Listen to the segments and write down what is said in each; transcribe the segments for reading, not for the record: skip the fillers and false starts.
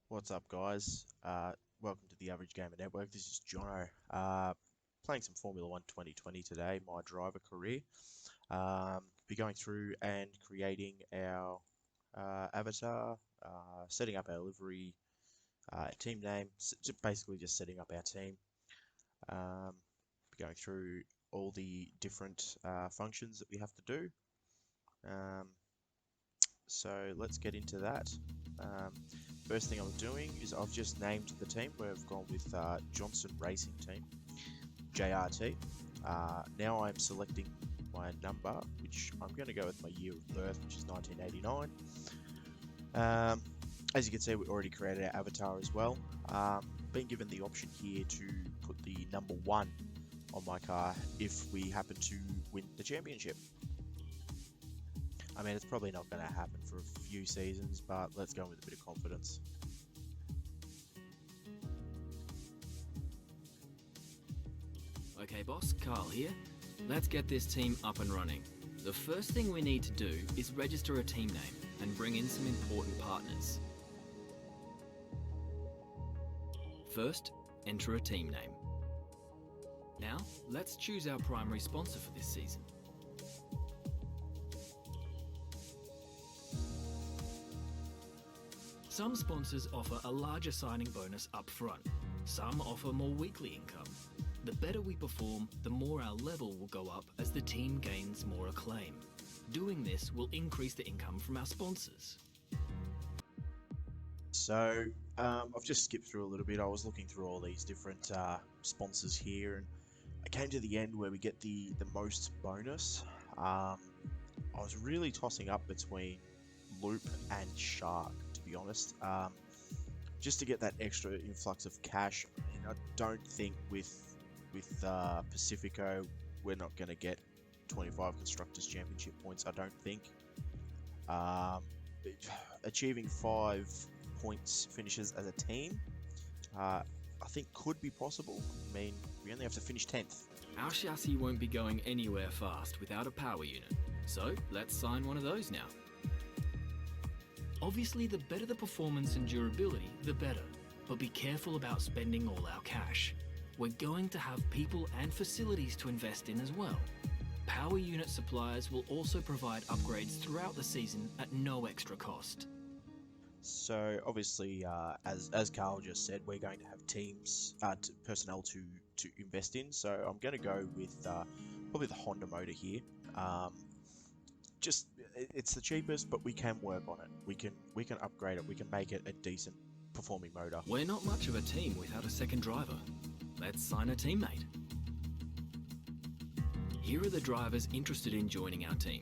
What's up, guys? Welcome to the Average Gamer Network. This is Jono. Playing some Formula 1 2020 today, my driver career. Be going through and creating our avatar, setting up our livery, team name, basically just setting up our team. Be going through all the different functions that we have to do. Um, so let's get into that. First thing I'm doing is I've just named the team. We've gone with Johnson Racing Team, JRT. Now I'm selecting my number, which I'm going to go with my year of birth, which is 1989. As you can see, we already created our avatar as well. Been given the option here to put the number 1 on my car if we happen to win the championship. I mean, it's probably not going to happen for a few seasons, but let's go with a bit of confidence. Okay boss, Carl here. Let's get this team up and running. The first thing we need to do is register a team name and bring in some important partners. First, enter a team name. Now, let's choose our primary sponsor for this season. Some sponsors offer a larger signing bonus up front. Some offer more weekly income. The better we perform, the more our level will go up as the team gains more acclaim. Doing this will increase the income from our sponsors. So, I've just skipped through a little bit. I was looking through all these different sponsors here, and I came to the end where we get the most bonus. I was really tossing up between Loop and Shark, to be honest. Just to get that extra influx of cash. I mean, I don't think with Pacifico we're not going to get 25 Constructors Championship points. I don't think. Achieving 5 points finishes as a team, I think could be possible. I mean, we only have to finish 10th. Our chassis won't be going anywhere fast without a power unit, so let's sign one of those now. Obviously, the better the performance and durability, the better, but be careful about spending all our cash. We're going to have people and facilities to invest in as well. Power unit suppliers will also provide upgrades throughout the season at no extra cost. So obviously, as Carl just said, we're going to have teams, personnel to invest in. So I'm going to go with probably the Honda motor here. It's the cheapest, but we can work on it. We can upgrade it. We can make it a decent performing motor. We're not much of a team without a second driver. Let's sign a teammate. Here are the drivers interested in joining our team.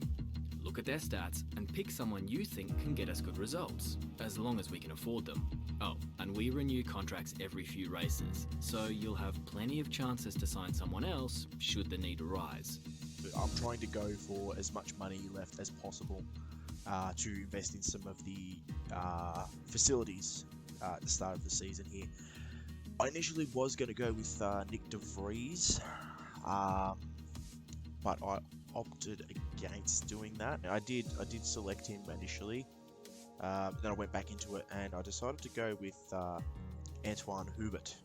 Look at their stats and pick someone you think can get us good results, as long as we can afford them. Oh, and we renew contracts every few races, so you'll have plenty of chances to sign someone else should the need arise. I'm trying to go for as much money left as possible to invest in some of the facilities at the start of the season here. I initially was going to go with Nick DeVries, but I opted against doing that. I did select him initially, then I went back into it and I decided to go with Antoine Hubert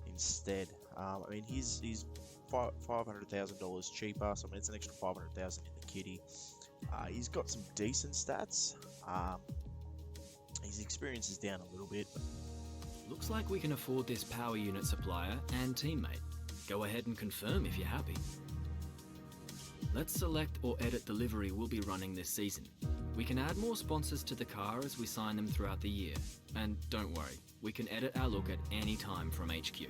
instead. I mean, he's $500,000 cheaper, so I mean it's an extra $500,000 in the kitty. He's got some decent stats. His experience is down a little bit. Looks like we can afford this power unit supplier and teammate. Go ahead and confirm if you're happy. Let's select or edit the livery we'll be running this season. We can add more sponsors to the car as we sign them throughout the year. And don't worry, we can edit our look at any time from HQ.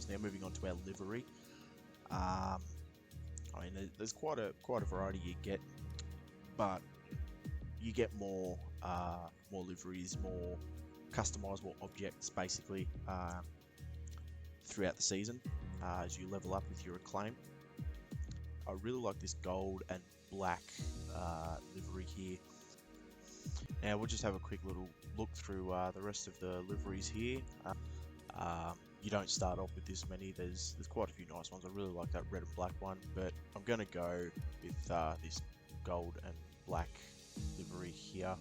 Now moving on to our livery. I mean, there's quite a variety you get, but you get more liveries, more customizable objects, basically, throughout the season as you level up with your acclaim. I really like this gold and black livery here. Now we'll just have a quick little look through the rest of the liveries here. you don't start off with this many. There's quite a few nice ones. I really like that red and black one, but I'm going to go with this gold and black livery here.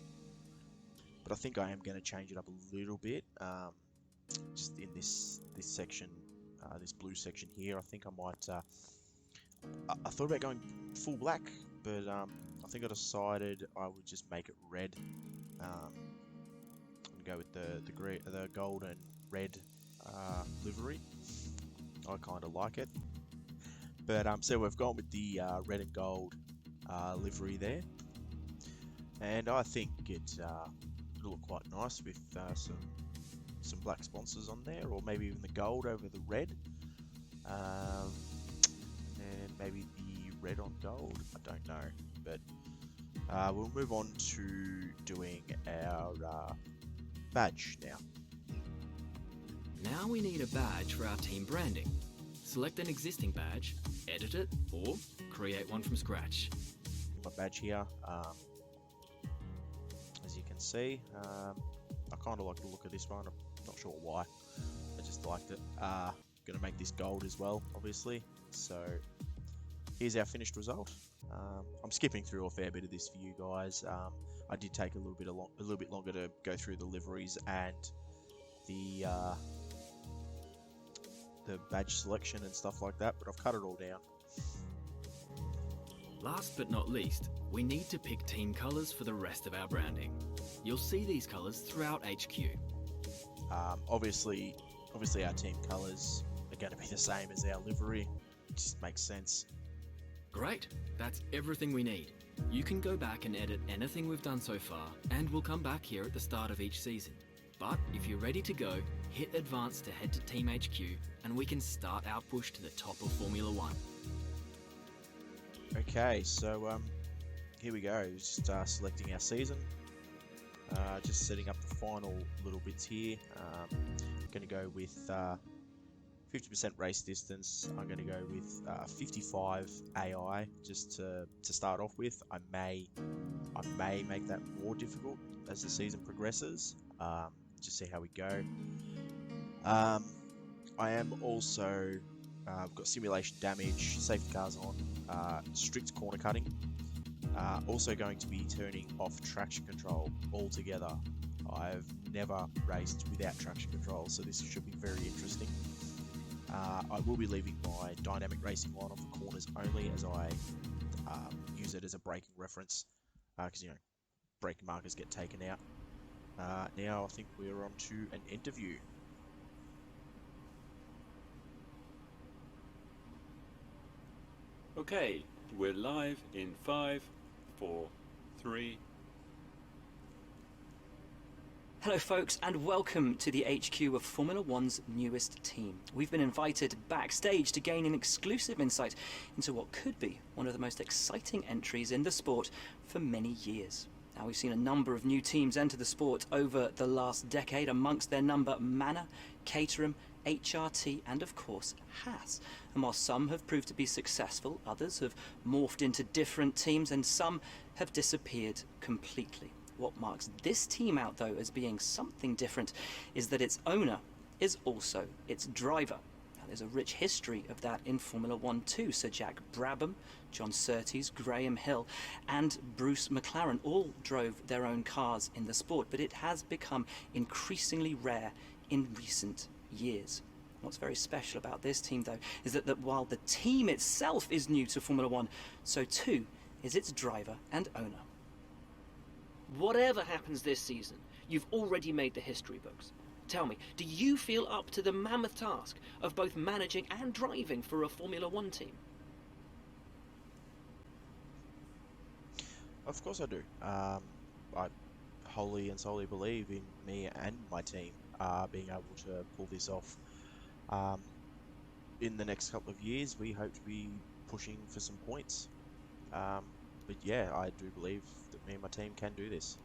But I think I am going to change it up a little bit, just in this section, this blue section here. I think I might. I thought about going full black, but I think I decided I would just make it red. And go with the gold and red livery. I kind of like it. But so we've gone with the red and gold livery there, and I think it'll look quite nice with some black sponsors on there, or maybe even the gold over the red, and maybe the red on gold. I don't know, but we'll move on to doing our badge now. Now we need a badge for our team branding. Select an existing badge, edit it, or create one from scratch. My badge here, as you can see, I kind of like the look of this one. I'm not sure why, I just liked it. Gonna make this gold as well, obviously. So here's our finished result. I'm skipping through a fair bit of this for you guys. I did take a little bit longer to go through the liveries and the badge selection and stuff like that, but I've cut it all down. Last but not least, we need to pick team colours for the rest of our branding. You'll see these colours throughout HQ. Obviously our team colours are going to be the same as our livery. It just makes sense. Great, that's everything we need. You can go back and edit anything we've done so far, and we'll come back here at the start of each season. But if you're ready to go, hit advance to head to Team HQ, and we can start our push to the top of Formula 1. Okay, so here we go. Just selecting our season. Just setting up the final little bits here. Going to go with 50% race distance. I'm going to go with 55 AI just to start off with. I may make that more difficult as the season progresses. Just see how we go. I am also I've got simulation damage, safety cars on, strict corner cutting. Also going to be turning off traction control altogether. I've never raced without traction control, so this should be very interesting. I will be leaving my dynamic racing line on for corners only, as I use it as a braking reference, because braking markers get taken out. Now I think we're on to an interview. Okay, we're live in 5, 4, 3. Hello folks, and welcome to the HQ of Formula One's newest team. We've been invited backstage to gain an exclusive insight into what could be one of the most exciting entries in the sport for many years. Now, we've seen a number of new teams enter the sport over the last decade, amongst their number Manor, Caterham, HRT and of course Haas. And while some have proved to be successful, others have morphed into different teams and some have disappeared completely. What marks this team out though as being something different is that its owner is also its driver. Now, there's a rich history of that in Formula 1 too. Sir Jack Brabham, John Surtees, Graham Hill and Bruce McLaren all drove their own cars in the sport, but it has become increasingly rare in recent years. What's very special about this team though is that while the team itself is new to Formula 1, so too is its driver and owner. Whatever happens this season, you've already made the history books. Tell me, do you feel up to the mammoth task of both managing and driving for a Formula 1 team? Of course I do. I wholly and solely believe in me and my team being able to pull this off. In the next couple of years, we hope to be pushing for some points. But yeah, I do believe that me and my team can do this.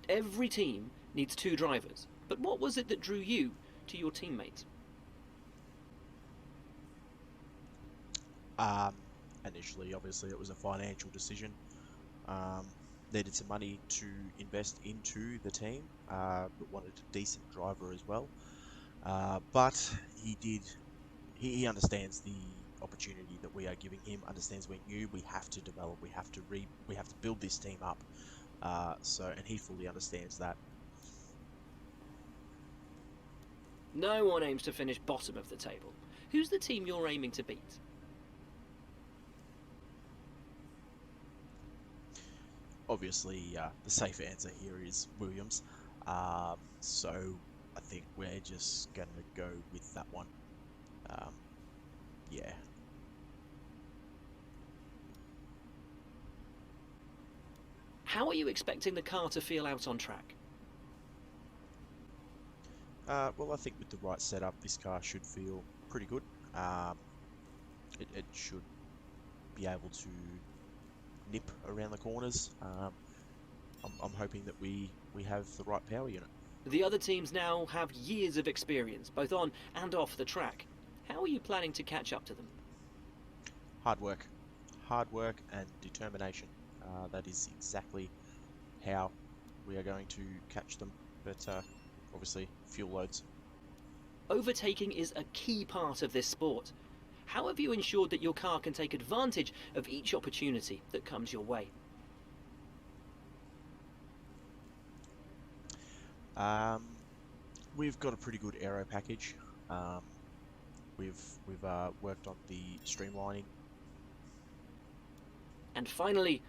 Every team needs 2 drivers, but what was it that drew you to your teammates? Initially, obviously, it was a financial decision. needed some money to invest into the team, but wanted a decent driver as well. But he understands the opportunity that we are giving him, understands we're new, we have to develop, we have to build this team up. And he fully understands that. No one aims to finish bottom of the table. Who's the team you're aiming to beat? Obviously, the safe answer here is Williams. So I think we're just gonna go with that one. Yeah. How are you expecting the car to feel out on track? Well, I think with the right setup, this car should feel pretty good. It should be able to nip around the corners. I'm hoping that we have the right power unit. The other teams now have years of experience, both on and off the track. How are you planning to catch up to them? Hard work and determination. That is exactly how we are going to catch them. But obviously, fuel loads. Overtaking is a key part of this sport. How have you ensured that your car can take advantage of each opportunity that comes your way? We've got a pretty good aero package. We've worked on the streamlining. And finally,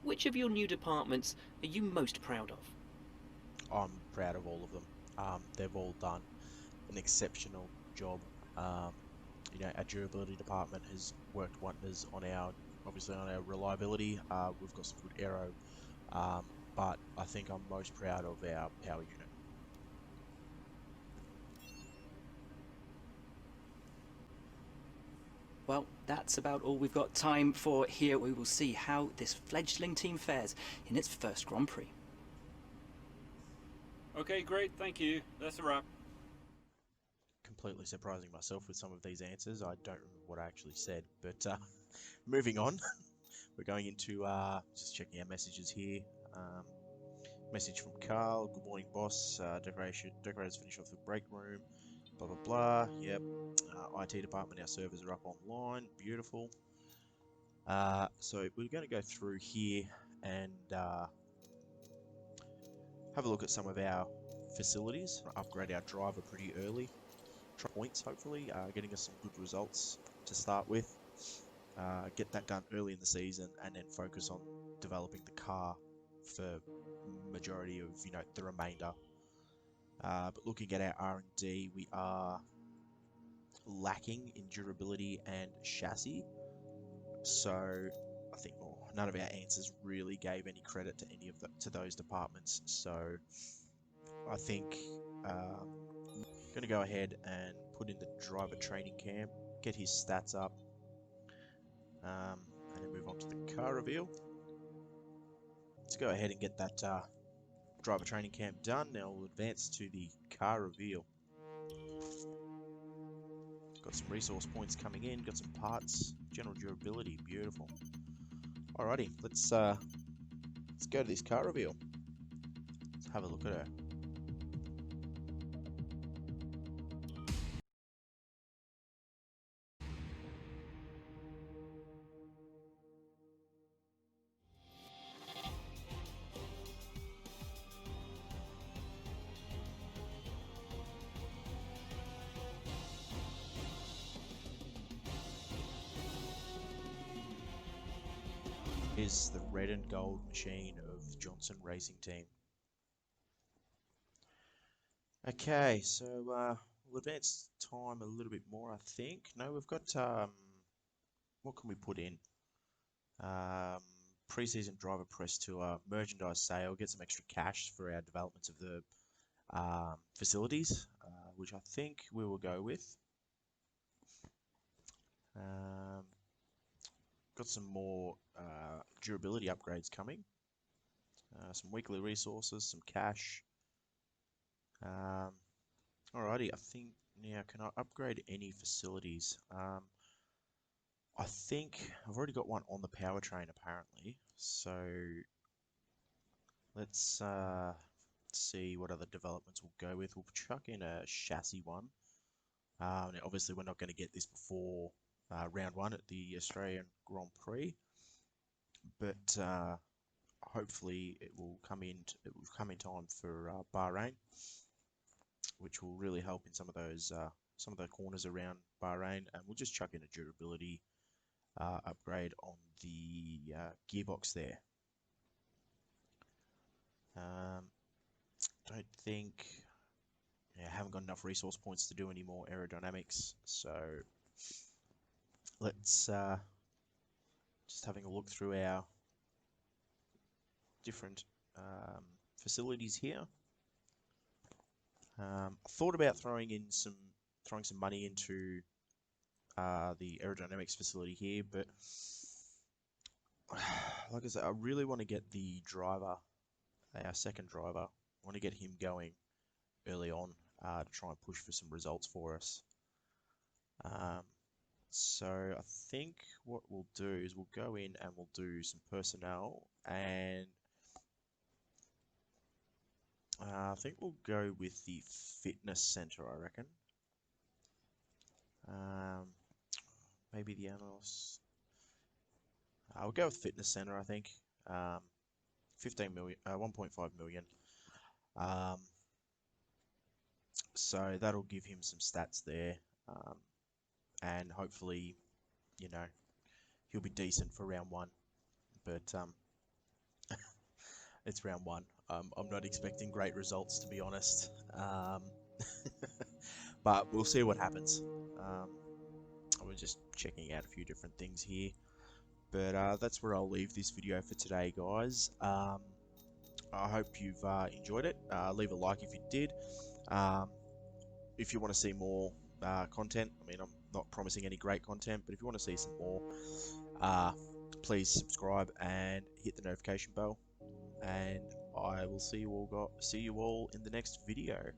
which of your new departments are you most proud of? I'm proud of all of them. They've all done an exceptional job. Our durability department has worked wonders on our reliability. We've got some good aero, but I think I'm most proud of our power unit. Well, that's about all we've got time for here. We will see how this fledgling team fares in its first Grand Prix. Okay, great, thank you. That's a wrap. Completely surprising myself with some of these answers. I don't remember what I actually said, but moving on. We're going into just checking our messages here. Message from Carl. Good morning, boss. Decorators finish off the break room. Blah blah blah. Yep. IT department. Our servers are up online. Beautiful. So we're going to go through here and have a look at some of our facilities. Upgrade our driver pretty early. Try points, hopefully, getting us some good results to start with. Get that done early in the season, and then focus on developing the car for majority of the remainder. But looking at our R&D, we are lacking in durability and chassis. So I think none of our answers really gave any credit to any of to those departments. So I think going to go ahead and put in the driver training camp, get his stats up, and then move on to the car reveal. Let's go ahead and get that driver training camp done. Now we'll advance to the car reveal. Got some resource points coming in, got some parts, general durability, beautiful. Alrighty, let's go to this car reveal. Let's have a look at her. Is the red and gold machine of Johnson Racing Team. Okay, so we'll advance time a little bit more, I think. No, we've got what can we put in? Pre-season driver press tour, merchandise sale, get some extra cash for our developments of the facilities, which I think we will go with. Got some more durability upgrades coming. Some weekly resources, some cash. Alrighty, I think now can I upgrade any facilities? I think I've already got one on the powertrain apparently, so let's see what other developments we'll go with. We'll chuck in a chassis one. Now obviously, we're not going to get this before round one at the Australian Grand Prix, but hopefully it will come in. It will come in time for Bahrain, which will really help in some of the corners around Bahrain, and we'll just chuck in a durability upgrade on the gearbox there. Don't think. Yeah, I haven't got enough resource points to do any more aerodynamics, so let's just having a look through our different facilities here. I thought about throwing some money into the aerodynamics facility here, but like I said, I really want to get the driver, our second driver. I want to get him going early on to try and push for some results for us. So I think what we'll do is we'll go in and we'll do some personnel, and I think we'll go with the fitness center, I reckon. Maybe the analysts. I'll go with fitness center, I think. 15 million, 1.5 million. So that'll give him some stats there, and hopefully, you know, he'll be decent for round one. But it's round one. I'm not expecting great results, to be honest. But we'll see what happens. We're just checking out a few different things here. But that's where I'll leave this video for today, guys. I hope you've enjoyed it. Leave a like if you did. If you want to see more content, I mean, I'm not promising any great content, but if you want to see some more, please subscribe and hit the notification bell. And I will see you all in the next video.